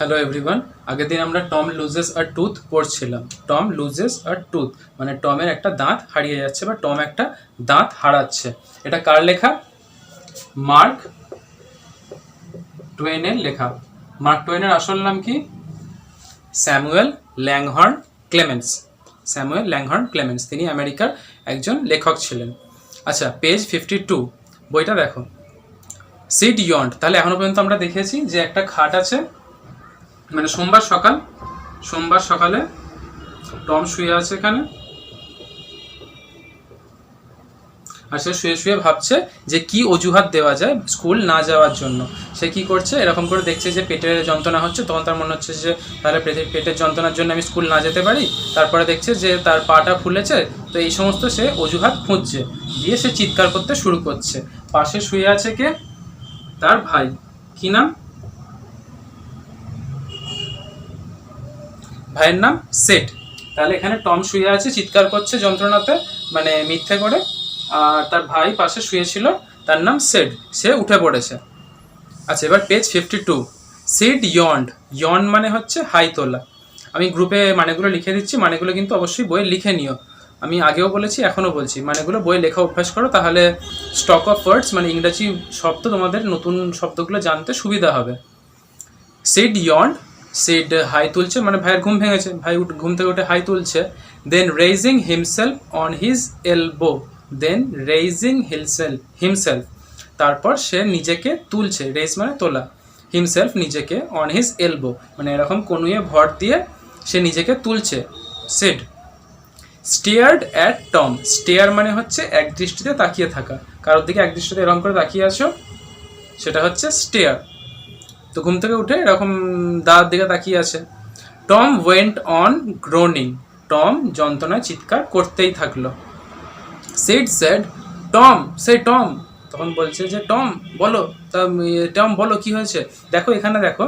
Hello everyone. আগের দিন আমরা টম লুজেস আ টুথ পড়ছিলাম। টম লুজেস আ টুথ মানে টমের একটা দাঁত হারিয়ে যাচ্ছে বা টম একটা দাঁত হারাচ্ছে। এটা কার লেখা? মার্ক টুয়েনের লেখা। মার্ক টুয়েনের আসল নাম কি? Samuel Langhorne Clemens. Samuel Langhorne Clemens, তিনি আমেরিকার একজন লেখক ছিলেন। আচ্ছা, পেজ 52 বইটা দেখো। সিড ইয়ন্ড, তাহলে এখনো পর্যন্ত আমরা দেখেছি যে একটা খাট আছে, মানে সোমবার সকালে টম শুয়ে আছে এখানে, আর সে শুয়ে শুয়ে ভাবছে যে কি অজুহাত দেওয়া যায় স্কুল না যাওয়ার জন্য। সে কি করছে, এরকম করে দেখছে যে পেটের যন্ত্রণা হচ্ছে, তখন তার মনে হচ্ছে যে তাহলে পেটের যন্ত্রণার জন্য আমি স্কুল না যেতে পারি। তারপরে দেখছে যে তার পাটা ফুলেছে, তো এই সমস্ত সে অজুহাত খুঁজছে, দিয়ে সে চিৎকার করতে শুরু করছে। পাশে শুয়ে আছে কে? তার ভাই। কি নাম? ভাইয়ের নাম সেট। তাহলে এখানে টম শুয়ে আছে, চিৎকার করছে যন্ত্রণাতে, মানে মিথ্যে করে, আর তার ভাই পাশে শুয়েছিল, তার নাম সেড, সে উঠে পড়েছে। আচ্ছা, এবার পেজ 52। সিড ইয়ন্ড, ইয়ন মানে হচ্ছে হাই তোলা। আমি গ্রুপে মানেগুলো লিখে দিচ্ছি, মানেগুলো কিন্তু অবশ্যই বই লিখে নিও। আমি আগেও বলেছি, এখনও বলছি, মানেগুলো বই লেখা অভ্যাস করো, তাহলে স্টক অফ ওয়ার্ডস মানে ইংরাজি শব্দ, তোমাদের নতুন শব্দগুলো জানতে সুবিধা হবে। সিড ইয়ন্ড, সিড হাই তুলছে, মানে ভাইয়ের ঘুম ভেঙেছে, ভাই ঘুম থেকে উঠে হাই তুলছে। Then raising himself on his elbow, himself, তারপর সে নিজেকে তুলছে, রেইজ মানে তোলা, হিমসেলফ নিজেকে, অন হিজ এলবো মানে এরকম কনুয়ে ভর দিয়ে সে নিজেকে তুলছে। Seed steered at Tom, stair মানে হচ্ছে এক দৃষ্টিতে তাকিয়ে থাকা, কারোর দিকে এক দৃষ্টিতে এরকম করে তাকিয়ে আছো, সেটা হচ্ছে স্টেয়ার। তো ঘুম থেকে উঠে এরকম দাঁত দিকে তাকিয়ে আছে। Tom went on Groening, Tom যন্ত্রণায় চিৎকার করতেই থাকলো। সিড সেড, টম, সে টম, তখন বলছে যে টম বলো, তা টম বলো কি হয়েছে। দেখো এখানে দেখো,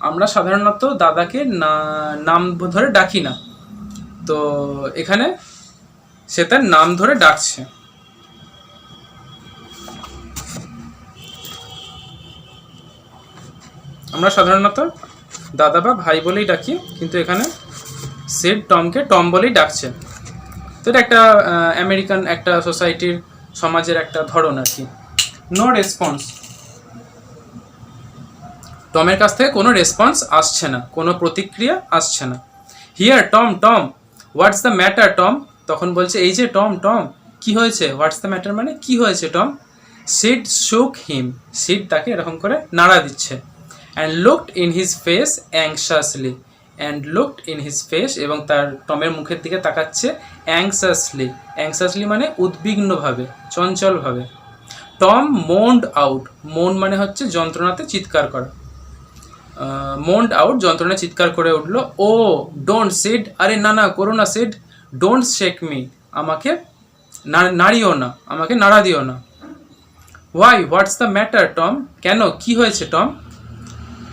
আমরা সাধারণত দাদাকে নাম ধরে ডাকি না, তো এখানে সে তার নাম ধরে ডাকছে। আমরা সাধারণত দাদা বা ভাই বলেই ডাকি, কিন্তু এখানে সিড টমকে টম বলেই ডাকছে। তো এটা একটা আমেরিকান একটা সোসাইটির, সমাজের একটা ধরন আর কি। নো রেসপন্স, টমের কাছ থেকে কোনো রেসপন্স আসছে না, কোনো প্রতিক্রিয়া আসছে না। Here Tom, Tom what's the matter Tom, তখন বলছে এই যে টম, টম কি হয়েছে, হোয়াটস দ্য ম্যাটার মানে কি হয়েছে টম। সিড শুক হিম, সিড তাকে এরকম করে নাড়া দিচ্ছে। And looked in his face anxiously, and looked in his face, এবং তার টমের মুখের দিকে তাকাচ্ছে অ্যাংশাসলি, অ্যাংশাসলি মানে উদ্বিগ্নভাবে, চঞ্চলভাবে। টম মোন্ড আউট, মোন মানে হচ্ছে যন্ত্রণাতে চিৎকার করা, মোন্ড আউট যন্ত্রণায় চিৎকার করে উঠলো। ও ডোন্ট সিড, আরে না না করো না সিড, ডোন্ট শেক মি, আমাকে নাড়িও না, আমাকে নাড়া দিও না। Why, what's the matter Tom, কেন কি হয়েছে Tom.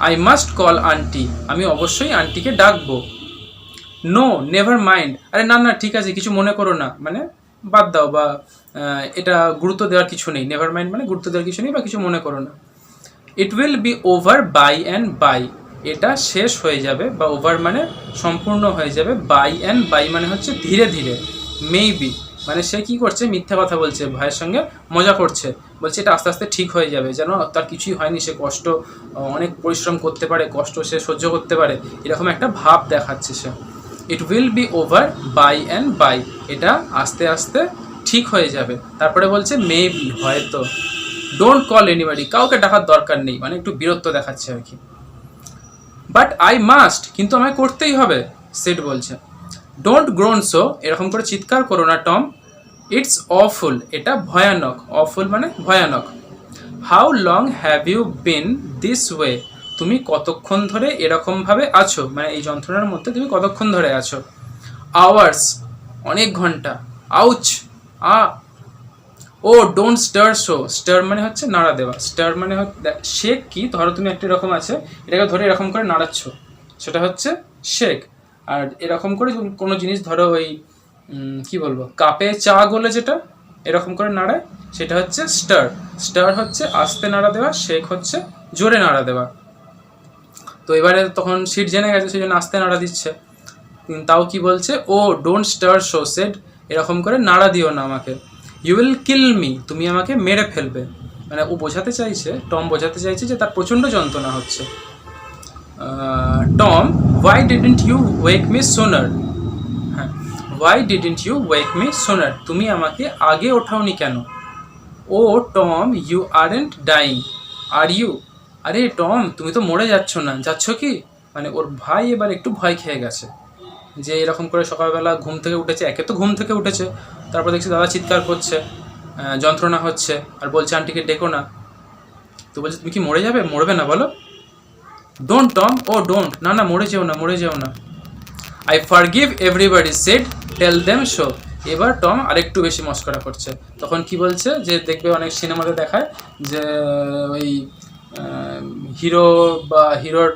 I must call aunty, আমি অবশ্যই আন্টিকে ডাকবো। নো নেভার মাইন্ড, আরে না না ঠিক আছে, কিছু মনে করো না, মানে বাদ দাও, বা এটা গুরুত্ব দেওয়ার কিছু নেই, নেভার মাইন্ড মানে গুরুত্ব দেওয়ার কিছু নেই বা কিছু মনে করো না। It will be over by and by, এটা শেষ হয়ে যাবে, বা ওভার মানে সম্পূর্ণ হয়ে যাবে, বাই অ্যান্ড বাই মানে হচ্ছে ধীরে ধীরে। মেবি মানে সে কী করছে, মিথ্যা কথা বলছে, ভাইয়ের সঙ্গে মজা করছে, বলছে এটা আস্তে আস্তে ঠিক হয়ে যাবে, যেন তার কিছুই হয়নি, সে কষ্ট অনেক পরিশ্রম করতে পারে, কষ্ট সে সহ্য করতে পারে, এরকম একটা ভাব দেখাচ্ছে সে। It will be over by and by, এটা আস্তে আস্তে ঠিক হয়ে যাবে। তারপরে বলছে মেবি হয়তো। ডোন্ট কল এনিবডি, কাউকে ডাকার দরকার নেই, মানে একটু বীরত্ব দেখাচ্ছে আর কি। বাট আই মাস্ট, কিন্তু আমায় করতেই হবে, সেট বলছে। ডোন্ট গ্রোন সো, এরকম করে চিৎকার করো না টম। ইটস অফুল, এটা ভয়ানক, অফুল মানে ভয়ানক। How long have you been this way, তুমি কতক্ষণ ধরে এরকমভাবে আছো, মানে এই যন্ত্রণার মধ্যে তুমি কতক্ষণ ধরে আছো। আওয়ার্স, অনেক ঘন্টা। Ouch, ah. Oh don't stir so, stir মানে হচ্ছে নাড়া দেওয়া, স্টার মানে শেক কি, ধরো তুমি একটা এরকম আছে, এটাকে ধরে এরকম করে নাড়াচ্ছ, সেটা হচ্ছে শেক। আর এরকম করে কোনো জিনিস ধরো ওই কি বলবো, কাপে চা গলে যেটা এরকম করে নাড়ায়, সেটা হচ্ছে স্টার। স্টার হচ্ছে আস্তে নাড়া দেওয়া, শেক হচ্ছে জোরে নাড়া দেওয়া। তো এবারে তখন সিট জেনে গেছে, সেই জন্য আস্তে নাড়া দিচ্ছে। তাও কি বলছে, ও ডোন্ট স্টার সো সেড, এরকম করে নাড়া দিও না আমাকে। ইউ উইল কিল মি, তুমি আমাকে মেরে ফেলবে। মানে ও বোঝাতে চাইছে, টম বোঝাতে চাইছে যে তার প্রচণ্ড যন্ত্রণা হচ্ছে। Tom, why didn't you wake me sooner, হ্যাঁ, why didn't you wake me sooner, তুমি আমাকে আগে ওঠাওনি কেন। Oh Tom, you aren't dying, are you, আরে টম তুমি তো মরে যাচ্ছ না, যাচ্ছ কি। মানে ওর ভাই এবার একটু ভয় খেয়ে গেছে, যে এরকম করে সকালবেলা ঘুম থেকে উঠেছে, একে তো ঘুম থেকে উঠেছে, তারপর দেখছি দাদা চিৎকার করছে, যন্ত্রণা হচ্ছে, আর বলছে আন্টিকে ডেকো না। তো বলছে তুমি কি মরে যাবে, মরবে না বলো। ডোন্ট টম, ও ডোন্ট, না না মরে যেও না, মরে যেও না। I forgive everybody said, tell them so. এবার টম আরেকটু বেশি মস্করা করছে। তখন কি বলছে, যে দেখবে অনেক সিনেমাতে দেখায় যে ওই হিরো বা হিরোর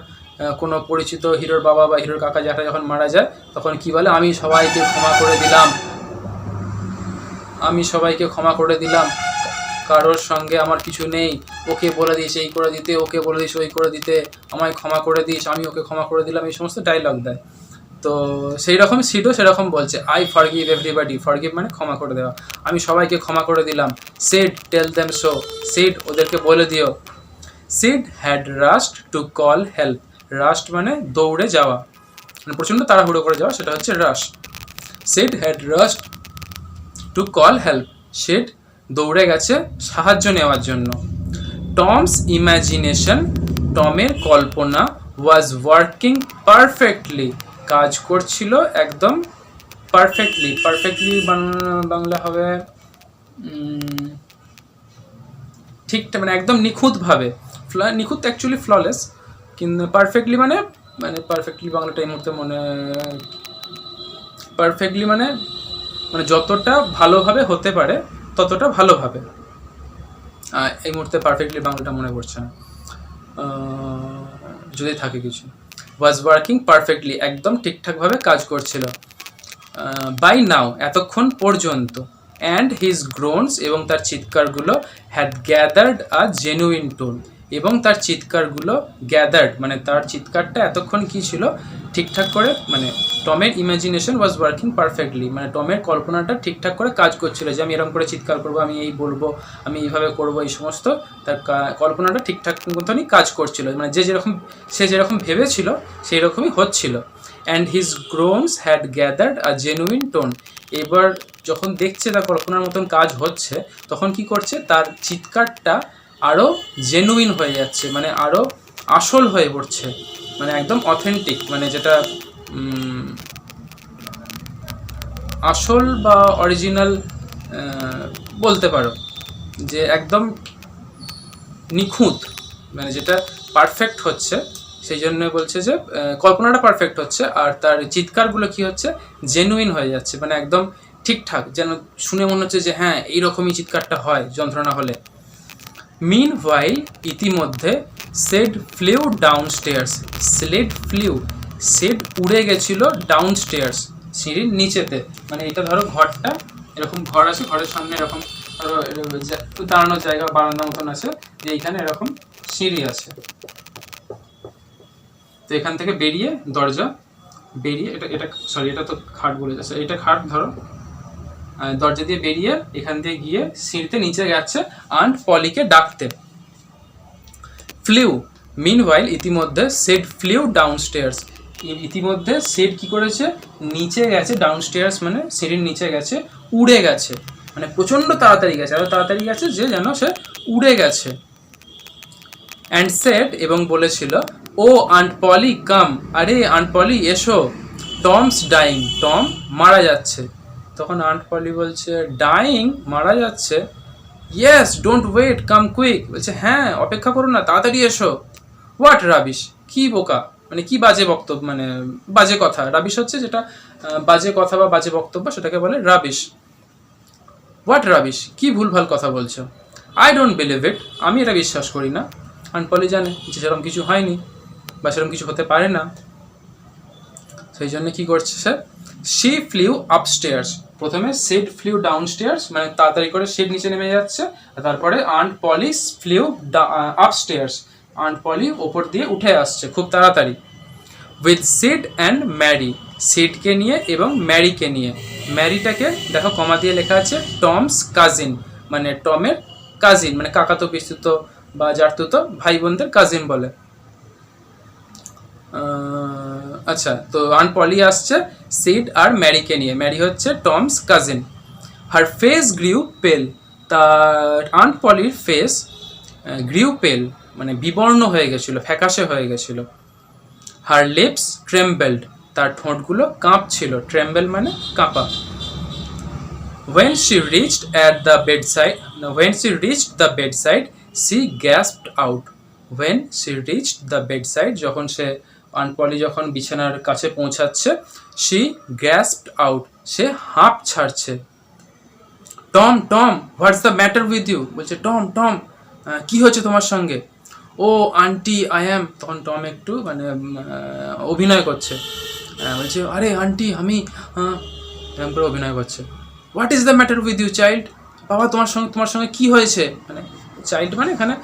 কোনো পরিচিত হিরোর বাবা বা হিরোর কাকা যারা যখন মারা যায়, তখন কি বলে, আমি সবাইকে ক্ষমা করে দিলাম, আমি সবাইকে ক্ষমা করে দিলাম, কারোর সঙ্গে আমার কিছু নেই, ওকে বলে দিস এই করে দিতে, ওকে বলে দিস ওই করে দিতে, আমায় ক্ষমা করে দিস, আমি ওকে ক্ষমা করে দিলাম, এই সমস্ত ডায়লগ দেয়। তো সেই রকম সিডও সেরকম বলছে, আই ফরগিভ এভরিবডি, ফরগিভ মানে ক্ষমা করে দেওয়া, আমি সবাইকে ক্ষমা করে দিলাম। Said, tell them so, said ওদেরকে বলে দিও। Sid had rushed to call help, rushed মানে দৌড়ে যাওয়া, মানে প্রচণ্ড তাড়াহুড়ো করে যাওয়া, সেটা হচ্ছে rush. Sid had rushed to call help, Sid দৌড়ে গেছে সাহায্য নেওয়ার জন্য। টমস ইমাজিনেশন, টমের কল্পনা, ওয়াজ ওয়ার্কিং পারফেক্টলি, কাজ করছিল একদম পারফেক্টলি। পারফেক্টলি বাংলা হবে ঠিকঠাক, মানে একদম নিখুঁতভাবে। নিখুঁত অ্যাকচুয়ালি ফ্ললেস, কিন্তু পারফেক্টলি মানে, মানে পারফেক্টলি বাংলাটা এই মুহূর্তে মনে, পারফেক্টলি মানে মানে যতটা ভালোভাবে হতে পারে ততটা ভালোভাবে, এই মুহূর্তে পারফেক্টলি বাংলাটা মনে পড়ছে না, যদি থাকে কিছু। ওয়াজ ওয়ার্কিং পারফেক্টলি, একদম ঠিকঠাকভাবে কাজ করছিল। বাই নাও, এতক্ষণ পর্যন্ত। অ্যান্ড হিজ গ্রোনস, এবং তার চিৎকারগুলো, had gathered a genuine tone, এবং তার চিৎকারগুলো গ্যাদার্ড মানে তার চিৎকারটা এতক্ষণ কী ছিল, ঠিকঠাক করে, মানে টমের ইমাজিনেশন ওয়াজ ওয়ার্কিং পারফেক্টলি, মানে টমের কল্পনাটা ঠিকঠাক করে কাজ করছিল, যে আমি এরকম করে চিৎকার করবো, আমি এই বলবো, আমি এইভাবে করবো, এই সমস্ত তার কল্পনাটা ঠিকঠাক মতনই কাজ করছিল, মানে সে যেরকম ভেবেছিল সেই রকমই হচ্ছিল। And his groans had gathered a genuine tone, এবার যখন দেখছে তার কল্পনার মতন কাজ হচ্ছে, তখন কি করছে, তার চিৎকারটা আরও জেনুইন হয়ে যাচ্ছে, মানে আরও আসল হয়ে পড়ছে, মানে একদম অথেন্টিক, মানে যেটা আসল বা অরিজিনাল বলতে পারো, যে একদম নিখুঁত, মানে যেটা পারফেক্ট হচ্ছে, সেই জন্য বলছে যে কল্পনাটা পারফেক্ট হচ্ছে, আর তার চিৎকারগুলো কি হচ্ছে, জেনুইন হয়ে যাচ্ছে, মানে একদম ঠিকঠাক, যেন শুনে মনে হচ্ছে যে হ্যাঁ এইরকমই চিৎকারটা হয় যন্ত্রণা হলে। মিন ওয়াইল, ইতিমধ্যে, সেড ফ্লিউ ডাউন স্টেয়ার্স, স্লেড ফ্লিউ, সেড উড়ে গেছিল ডাউন স্টেয়ার্স, সিঁড়ির নিচেতে, মানে এটা ধরো ঘরটা, এরকম ঘর আছে, ঘরের সামনে এরকম ধরো দাঁড়ানোর জায়গা বারান্দা মতন আছে, যে এইখানে এরকম সিঁড়ি আছে, তো এখান থেকে বেরিয়ে দরজা বেরিয়ে, এটা সরি এটা তো খাট বলে যাচ্ছে, এটা খাট ধরো, দরজা দিয়ে বেরিয়ে এখান দিয়ে গিয়ে সিঁড়িতে নিচে গেছে আন্ট পলিকে ডাকতে। ফ্লিউ, মিনওয়াইল, ইতিমধ্যে, সেড ফ্লিউ ডাউনস্টেয়ার্স, ইতিমধ্যে সেড কি করেছে, নিচে গেছে, ডাউনস্টেয়ার্স মানে সিঁড়ির নিচে গেছে, উড়ে গেছে, মানে প্রচণ্ড তাড়াতাড়ি গেছে, আরও তাড়াতাড়ি গেছে যে যেন সে উড়ে গেছে। অ্যান্ড সেড, এবং বলেছিল, ও আন্ট পলি কাম, আরে আন্ট পলি এসো, টমস ডাইং, টম মারা যাচ্ছে। তখন আন্ট পলি বলছে, ডাইং, মারা যাচ্ছে, yes don't wait come quick, বলছে হ্যাঁ অপেক্ষা করো না, তাড়াতাড়ি এসো। হোয়াট রাবিশ, কি বোকা, মানে কি বাজে বক্তব্য, মানে বাজে কথা, রাবিশ হচ্ছে যেটা বাজে কথা বা বাজে বক্তব্য, সেটাকে বলে রাবিশ। হোয়াট রাবিশ, কি ভুলভাল কথা বলছো। আই ডোন্ট বিলিভ ইট, আমি এটা বিশ্বাস করি না। আন্ট পলি জানে যে সেরকম কিছু হয়নি বা সেরকম কিছু হতে পারে না, সেই জন্য কী করছে সে, শি ফ্লিউ আপস্টেয়ার্স, প্রথমে সেড ফ্লিউ ডাউনস্টেয়ার্স, মানে তাড়াতাড়ি করে সেড নিচে নেমে যাচ্ছে, আর তারপরে আন্ট পলি ফ্লিউ আপস্টেয়ার্স, আন্ট পলি ওপর দিয়ে উঠে আসছে খুব তাড়াতাড়ি। উইথ সিড অ্যান্ড ম্যারি, সিডকে নিয়ে এবং ম্যারিকে নিয়ে। ম্যারিটাকে দেখো কমা দিয়ে লেখা আছে টমস কাজিন, মানে টমের কাজিন, মানে কাকাতো পিস্তুতো বা জারতুতো ভাই বোনদের কাজিন বলে। আচ্ছা, তো আন্ট পলি আসছে সিড আর ম্যারিকে নিয়ে। ম্যারি হচ্ছে টমস কাজিন। হার ফেস গ্রিউ পেল, তার আন্ট পলির ফেস গ্রিউ পেল মানে বিবর্ণ হয়ে গেছিল, ফ্যাকাশে হয়ে গেছিল। হার লিপস ট্রেম্বেলড, তার ঠোঁটগুলো কাঁপছিল, ট্রেম্বেল মানে কাঁপা। When she reached the bedside, she gasped out. When she reached the bedside, যখন সে আন্ট পলি যখন বিছানার কাছে পৌঁছাচ্ছে, she gasped out, সে হাঁপ ছাড়ছে। Tom Tom what's the matter with you, বলছে টম টম কি হয়েছে তোমার সঙ্গে? ও আন্টি আই অ্যাম, তখন টম একটু মানে অভিনয় করছে, বলছে আরে আন্টি আমি, এরকম করে অভিনয় করছে। What is the matter with you child, বাবা তোমার সঙ্গে কি হয়েছে? মানে চাইল্ড মানে এখানে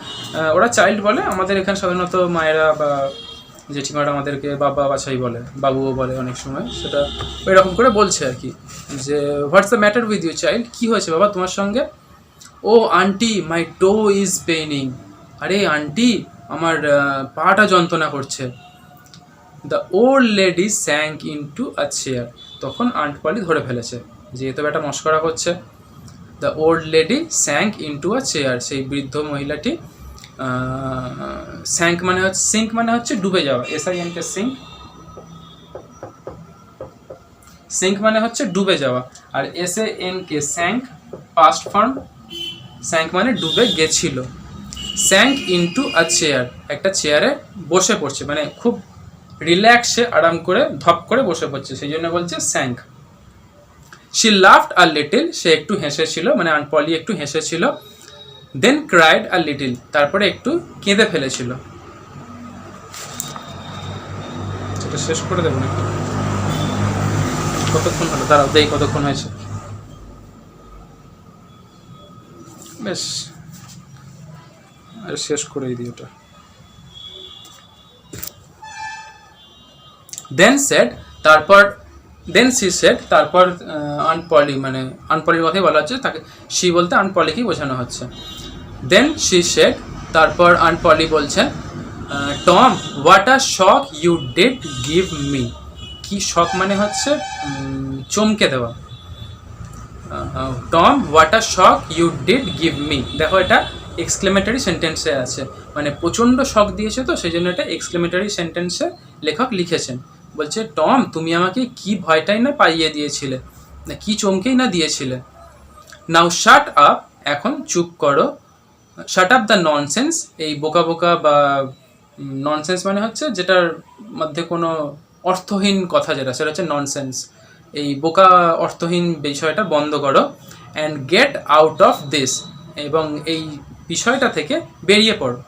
ওরা চাইল্ড বলে, আমাদের এখানে সাধারণত মায়েরা বা জেঠিমারা আমাদেরকে বাবা বাছাই বলে, বাবুও বলে অনেক সময়, সেটা ওই রকম করে বলছে আর কি, যে what's the matter with you child, কী হয়েছে বাবা তোমার সঙ্গে? Oh auntie my toe is paining, আরে আন্টি আমার পাটা যন্ত্রণা করছে। The old lady sank into a chair, তখন আন্ট পলি ধরে ফেলেছে যেহেতু একটা মস্করা করছে। The old lady sank into a chair, সেই বৃদ্ধ মহিলাটি স্যাঙ্ক মানে হচ্ছে, সিঙ্ক মানে হচ্ছে ডুবে যাওয়া, SINK সিঙ্ক, সিঙ্ক মানে হচ্ছে ডুবে যাওয়া, আর SANK sank past form, sank মানে ডুবে গেছিল। স্যাঙ্ক ইনটু আ চেয়ার, একটা চেয়ারে বসে পড়ছে, মানে খুব রিল্যাক্সে আরাম করে ধপ করে বসে পড়ছে, সেই জন্য বলছে sank. She laughed a little, সে একটু হেসেছিল, মানে আন্ট পলি একটু হেসেছিল। দেন ক্রাইড আ লিটিল, তারপরে একটু কেঁদে ফেলেছিল। সেটা শেষ করে দেবো নাকি? কতক্ষণ হলো দাঁড়াও দেই কতক্ষণ হয়েছে। বেশ, আর শেষ করেই দিই ওটা। দেন সেড, তারপর দেন সি সেড, তারপর আন্ট পলি, মানে আন্ট পলির কথাই বলা হচ্ছে, তাকে সি বলতে আন্ট পলিকেই বোঝানো হচ্ছে। দেন সি সেড, তারপর আন্ট পলি বলছেন Tom what a shock you did give me, কি শক মানে হচ্ছে চমকে দেওয়া। Tom what a shock you did give me, দেখো এটা এক্সক্লেমেটারি সেন্টেন্সে আছে, মানে প্রচণ্ড শক দিয়েছে তো সেই জন্য এটা এক্সক্লেমেটারি সেন্টেন্সে লেখক লিখেছেন। বলছে টম তুমি আমাকে কি ভয়টাই না পাইয়ে দিয়েছিলে, না কি চমকেই না দিয়েছিলে। নাও শাট আপ, এখন চুপ করো। শাট আপ দ্য ননসেন্স, এই বোকা বোকা বা ননসেন্স মানে হচ্ছে যেটার মধ্যে কোনো অর্থহীন কথা, যেটা সেটা হচ্ছে ননসেন্স, এই বোকা অর্থহীন বিষয়টা বন্ধ করো। And get out of this, এবং এই বিষয়টা থেকে বেরিয়ে পড়ো,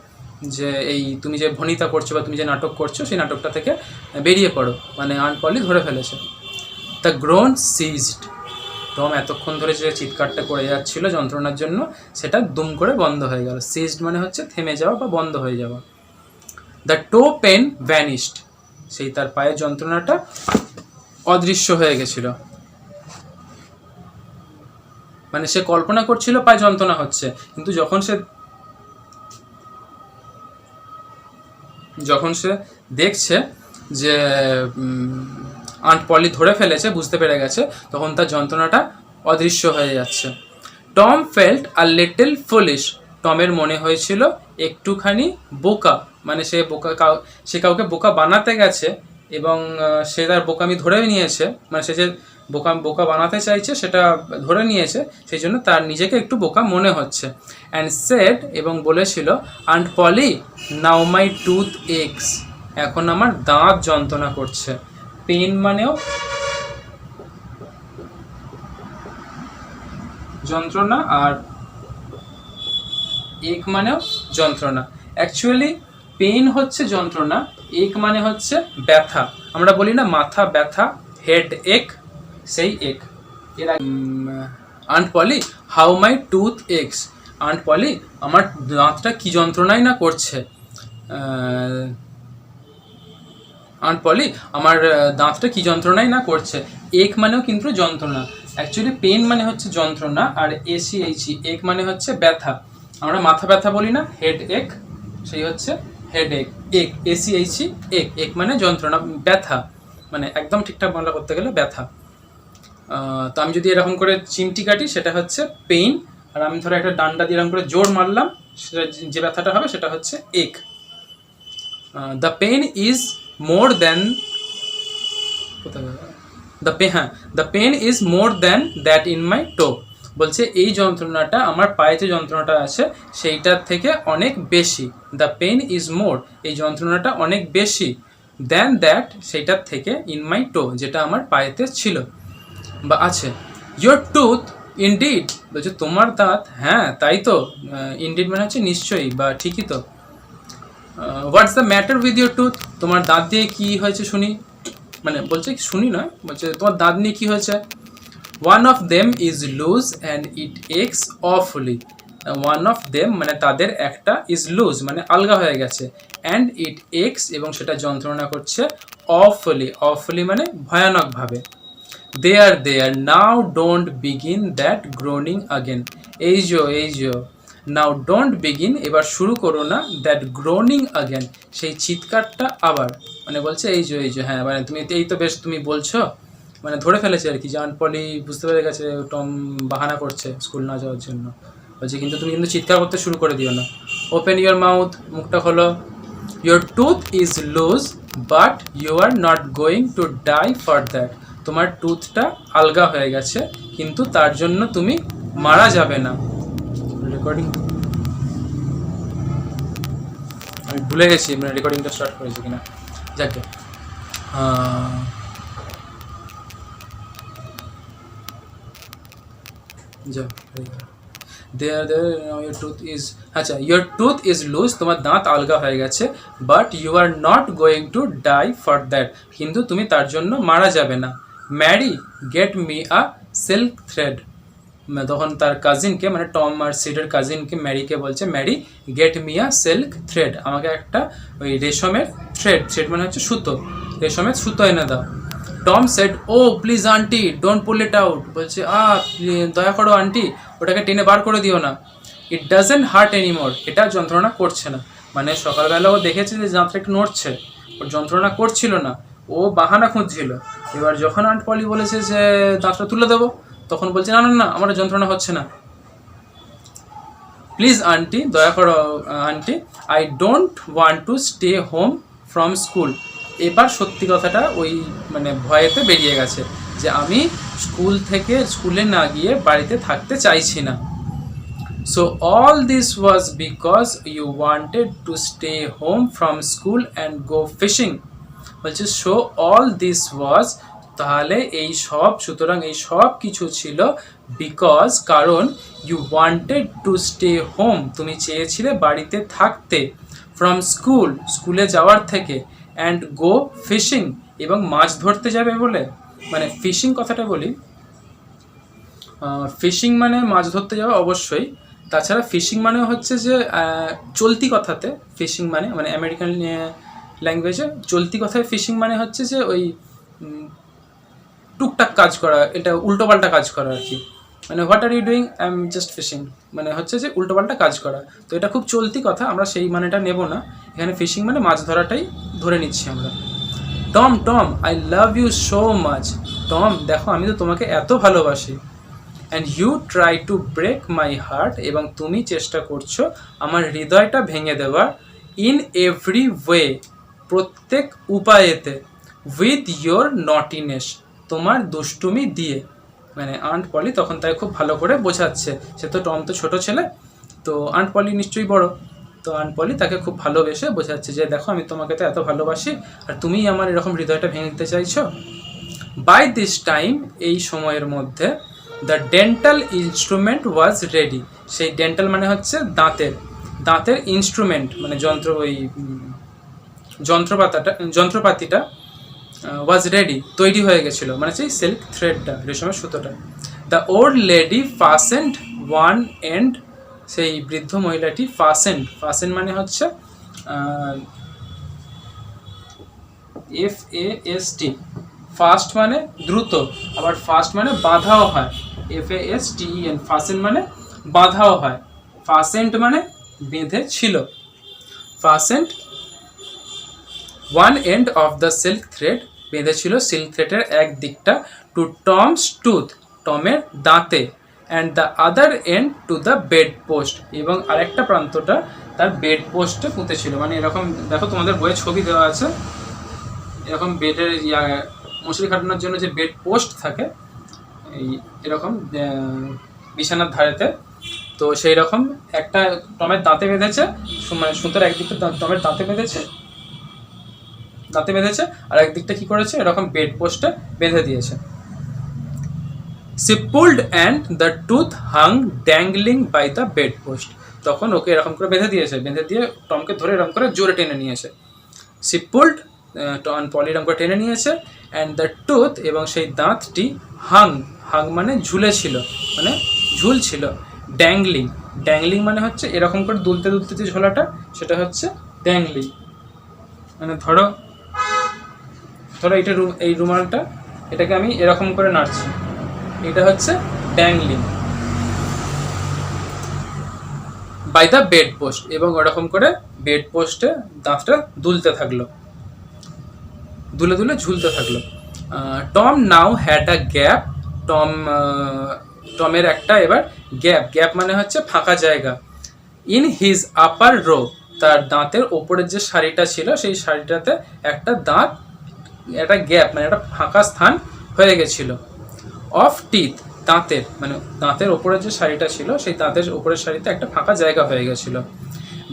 যে এই তুমি যে ভনিতা করছো বা তুমি যে নাটক করছো সেই নাটকটা থেকে বেরিয়ে পড়ো, মানে আন্ট পলি ধরে ফেলেছে। দ্য গ্রোন সিজড, টম এতক্ষণ ধরে যে চিৎকারটা করে যাচ্ছিল যন্ত্রণার জন্য সেটা দুম করে বন্ধ হয়ে গেল। সিজড মানে হচ্ছে থেমে যাওয়া বা বন্ধ হয়ে যাওয়া। দ্য টো পেন ভ্যানিশড, সেই তার পায়ের যন্ত্রণাটা অদৃশ্য হয়ে গেছিল, মানে সে কল্পনা করছিল পায়ে যন্ত্রণা হচ্ছে, কিন্তু যখন সে দেখছে যে আন্ট পলি ধরে ফেলেছে, বুঝতে পেরে গেছে, তখন তার যন্ত্রণাটা অদৃশ্য হয়ে যাচ্ছে। Tom felt a little foolish, টমের মনে হয়েছিল একটুখানি বোকা, মানে সে কাউকে বোকা বানাতে গেছে এবং সে তার বোকামি ধরে নিয়েছে, মানে সে যে বোকা বানাতে চাইছে সেটা ধরে নিয়েছে, সেই জন্য তার নিজেকে একটু বোকা মনে হচ্ছে। অ্যান্ড সেড, এবং বলেছিল আন্ট পলি নাও মাই টুথ এক্স, এখন আমার দাঁত যন্ত্রণা করছে। পেন মানেও যন্ত্রণা আর এক মানেও যন্ত্রণা। অ্যাকচুয়ালি পেইন হচ্ছে যন্ত্রণা, এক মানে হচ্ছে ব্যথা। আমরা বলি না মাথা ব্যথা, হেড এক, সেই এক। এর aunt poly how my tooth x, aunt পলি আমার দাঁতটা কি যন্ত্রণাই না করছে। আন্ট পলি, আমার দাঁতটা কি যন্ত্রণাই না করছে। এক মানেও কিন্তু যন্ত্রণা, অ্যাকচুয়ালি পেন মানে হচ্ছে যন্ত্রণা, আর এসিএইচই এক মানে হচ্ছে ব্যথা। আমরা মাথা ব্যথা বলি না, হেড এক, সেই হচ্ছে হেড এক। এক এসিএইচই এক, এক মানে যন্ত্রণা, ব্যথা, মানে একদম ঠিকঠাক বাংলা করতে গেলে ব্যথা। তো আমি যদি এরকম করে চিমটি কাটি সেটা হচ্ছে পেইন, আর আমি ধরো একটা ডান্ডা দিয়ে এরকম করে জোর মারলাম, সেটা যে ব্যথাটা হবে সেটা হচ্ছে এক। The pen is more than, the pen is more than that in my টো। বলছে এই যন্ত্রণাটা আমার পায়ে যে যন্ত্রণাটা আছে সেইটার থেকে অনেক বেশি। দ্য পেন ইজ মোর, এই যন্ত্রণাটা অনেক বেশি, দ্যান দ্যাট, সেইটার থেকে, ইন মাই টো, যেটা আমার পায়েতে ছিল বা আছে। ইয়োর টুথ ইনডিড, বলছে তোমার দাঁত, হ্যাঁ তাই তো, ইনডিড মানে হচ্ছে নিশ্চয়ই বা ঠিকই তো। হোয়াটস the matter with your tooth, তোমার দাঁত দিয়ে কী হয়েছে শুনি, মানে বলছে শুনি নয়, বলছে তোমার দাঁত নিয়ে কী হয়েছে। One of them is loose and it aches awfully. One of them মানে তাদের একটা, ইজ লুজ মানে আলগা হয়ে গেছে, অ্যান্ড ইট এক্স এবং সেটা যন্ত্রণা করছে, অফুলি, অফুলি মানে ভয়ানকভাবে। There now don't begin that groaning again, এই যো নাও ডোন্ট বিগিন, এবার শুরু করো না, দ্যাট গ্রোনিং আগেন, সেই চিৎকারটা আবার, মানে বলছে এই যো, হ্যাঁ মানে তুমি এই তো বেশ তুমি বলছো, মানে ধরে ফেলেছে আর কি, যে আন্ট পলি বুঝতে পেরে গেছে টম বাহানা করছে স্কুল না যাওয়ার জন্য। বলছে কিন্তু তুমি কিন্তু চিৎকার করতে শুরু করে দিও না। ওপেন ইউর মাউথ, মুখটা খোলো। Your tooth is loose but you are not going to die for that, তোমার টুথটা আলগা হয়ে গেছে কিন্তু তার জন্য তুমি মারা যাবে না। রেকর্ডিং আমি ভুলে গেছি মানে রেকর্ডিংটা স্টার্ট করেছি কিনা, যাকে ইয়োর টুথ ইজ, আচ্ছা ইয়োর টুথ ইজ লুজ, তোমার দাঁত আলগা হয়ে গেছে, but you are not going to die for that, কিন্তু তুমি তার জন্য মারা যাবে না। Mary get me a silk thread, তখন তার কাজিনকে মানে টম আর সিডের কাজিনকে ম্যারিকে বলছে, Mary get me a silk thread, আমাকে একটা ওই রেশমের থ্রেড, থ্রেড মানে হচ্ছে সুতো, রেশমের সুতো এনে দাও। Tom said oh please auntie don't pull it out, বলছে দয়া করো আন্টি ওটাকে টেনে বার করে দিও না। ইট ডাজেন্ট হার্ট এনিমোর, এটা যন্ত্রণা করছে না, মানে সকালবেলা ও দেখেছে যে দাঁতটা একটু নড়ছে, ওর যন্ত্রণা করছিল না, ও বাহানা খুঁজছিল। এবার যখন আন্ট পলি বলেছে যে দাঁতটা তুলে দেবো, তখন বলছে না না না আমার যন্ত্রণা হচ্ছে না। প্লিজ আন্টি, দয়া করো aunty, I don't want to stay home from school, এবার সত্যি কথাটা ওই মানে ভয়েতে বেরিয়ে গেছে যে আমি স্কুলে না গিয়ে বাড়িতে থাকতে চাইছি না। So all this was because you wanted to stay home from school and go fishing, বলছে সো অল দিস ওয়াজ, তাহলে এই সব, সুতরাং এই সব কিছু ছিল, বিকজ কারণ, you wanted to stay home তুমি চেয়েছিলে বাড়িতে থাকতে, ফ্রম স্কুল স্কুলে যাওয়ার থেকে, অ্যান্ড গো ফিশিং এবং মাছ ধরতে যাবে বলে। মানে ফিশিং কথাটা বলি, ফিশিং মানে মাছ ধরতে যাওয়া অবশ্যই, তাছাড়া ফিশিং মানে হচ্ছে যে চলতি কথাতে ফিশিং মানে মানে আমেরিকান ল্যাঙ্গুয়েজে চলতি কথায় ফিশিং মানে হচ্ছে যে ওই টুকটাক কাজ করা, এটা উল্টোপাল্টা কাজ করা আর কি, মানে what are you doing, I am just fishing, মানে হচ্ছে যে উল্টোপাল্টা কাজ করা। তো এটা খুব চলতি কথা, আমরা সেই মানেটা নেব না এখানে, ফিশিং মানে মাছ ধরাটাই ধরে নিচ্ছি আমরা। Tom Tom I love you so much, Tom দেখো আমি তো তোমাকে এত ভালোবাসি। And you try to break my heart, এবং তুমি চেষ্টা করছো আমার হৃদয়টা ভেঙে দেওয়ার, ইন এভরি ওয়ে প্রত্যেক উপায়েতে, উইথ ইয়োর নটিনেস তোমার দুষ্টুমি দিয়ে। মানে আন্ট পলি তখন তাকে খুব ভালো করে বোঝাচ্ছে, সে তো টম তো ছোটো ছেলে, তো আন্ট পলি নিশ্চয়ই বড়, তো আন্ট পলি তাকে খুব ভালোবেসে বোঝাচ্ছে যে দেখো আমি তোমাকে তো এত ভালোবাসি আর তুমিই আমার এরকম হৃদয়টা ভেঙে দিতে চাইছো। বাই দিস টাইম এই সময়ের মধ্যে, the dental instrument was ready, সেই ডেন্টাল মানে হচ্ছে দাঁতের ইনস্ট্রুমেন্ট মানে ওই যন্ত্রপাতিটা ওয়াজ রেডি তৈরি হয়ে গেছিলো, মানে সেই সিল্ক থ্রেডটা রেশমের সুতোটা। The old lady fastened one end, সেই বৃদ্ধ মহিলাটি ফাসেন্ড মানে হচ্ছে FAST, ফাস্ট মানে দ্রুত, আবার ফাস্ট মানে বাঁধাও হয়। FASTEN, ফাসেন মানে বাঁধাও হয়। ফাসেন্ট মানে বেঁধে ছিল। Fastened one end of the silk thread, বেঁধেছিল সিল্ক থ্রেডের এক দিকটা, টু টমস টুথ, টমের দাঁতে, and the other end to the bed post, এবং আরেকটা প্রান্তটা তার বেড পোস্টে পুঁতেছিল। মানে এরকম দেখো, তোমাদের বইয়ে ছবি দেওয়া আছে, এরকম বেডের মশারি খাটানোর জন্য যে বেড পোস্ট থাকে, এই এরকম বিছানার ধারেতে, তো সেই রকম একটা টমের দাঁতে বেঁধেছে, মানে সুতোর একদিকটা টমের দাঁতে বেঁধেছে, আর একদিকটা কি করেছে, এরকম বেড পোস্টে বেঁধে দিয়েছে। She pulled and the tooth hung dangling by the bed post, তখন ওকে এরকম করে বেঁধে দিয়ে টমকে ধরে এরকম করে জোরে টেনে নিয়েছে। She pulled, পলি এরকম করে টেনে নিয়েছে, and the tooth, এবং সেই দাঁতটি hung মানে ঝুলেছিল, মানে ঝুলছিল। ড্যাংলিং মানে হচ্ছে এরকম করে দুলতে যে ঝোলাটা, সেটা হচ্ছে ড্যাংলিং। মানে ধরো এটা এই রুমালটা, এটাকে আমি এরকম করে নাড়ছি, এটা হচ্ছে dangling by the bed post, এবং ওরকম করে বেড পোস্টে দাঁতটা দুলতে থাকলো, দুলে ঝুলতে থাকলো। Tom now had a gap, টমের একটা এবার গ্যাপ মানে হচ্ছে ফাঁকা জায়গা। ইন হিজ আপার রো, তার দাঁতের ওপরের যে শাড়িটা ছিল, সেই শাড়িটাতে একটা গ্যাপ মানে একটা ফাঁকা স্থান হয়ে গেছিল। অফ টিথ, দাঁতের, মানে দাঁতের ওপরের যে শাড়িটা ছিল, সেই দাঁতের ওপরের শাড়িতে একটা ফাঁকা জায়গা হয়ে গেছিল।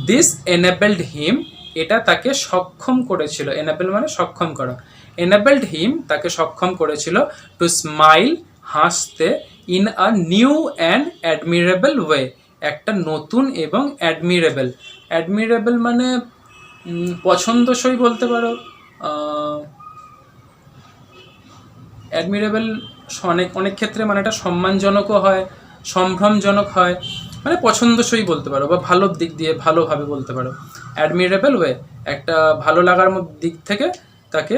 দিস এনেবলড হিম, এটা তাকে সক্ষম করেছিল, এনেবল মানে সক্ষম করা, এনেবলড হিম তাকে সক্ষম করেছিল, টু স্মাইল, হাসতে, in a new and admirable way, একটা নতুন এবং অ্যাডমিরেবল মানে পছন্দসই বলতে পারো। অ্যাডমিরেবল অনেক ক্ষেত্রে মানে এটা সম্মানজনকও হয়, সম্ভ্রমজনক হয়, মানে পছন্দসই বলতে পারো, বা ভালোর দিক দিয়ে ভালোভাবে বলতে পারো। অ্যাডমিরেবল ওয়ে, একটা ভালো লাগার দিক থেকে তাকে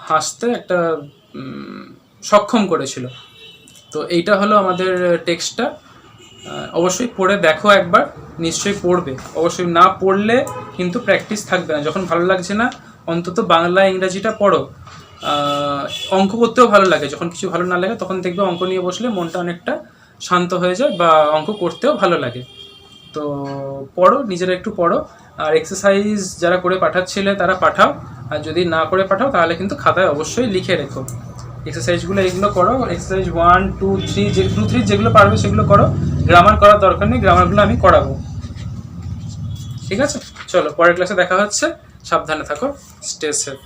হাসতে একটা সক্ষম করেছিল। তো এইটা হলো আমাদের টেক্সটটা। অবশ্যই পড়ে দেখো একবার, নিশ্চয়ই পড়বে, অবশ্যই না পড়লে কিন্তু প্র্যাকটিস থাকবে না। যখন ভালো লাগছে না, অন্তত বাংলা ইংরাজিটা পড়ো। অঙ্ক করতেও ভালো লাগে, যখন কিছু ভালো না লাগে তখন দেখবে অঙ্ক নিয়ে বসলে মনটা অনেকটা শান্ত হয়ে যায়, বা অঙ্ক করতেও ভালো লাগে। তো পড়ো, নিজেরা একটু পড়ো, আর এক্সারসাইজ যারা করে পাঠাচ্ছিলে তারা পাঠাও, আর যদি না করে পাঠাও তাহলে কিন্তু খাতায় অবশ্যই লিখে রেখো এক্সারসাইজগুলো। এইগুলো করো, এক্সারসাইজ 1, 2, 3, 2, 3 যেগুলো পারবে সেগুলো করো। গ্রামার করার দরকার নেই, গ্রামারগুলো আমি করাবো, ঠিক আছে? চলো, পরের ক্লাসে দেখা হচ্ছে, সাবধানে থাকো, স্টে সেফ।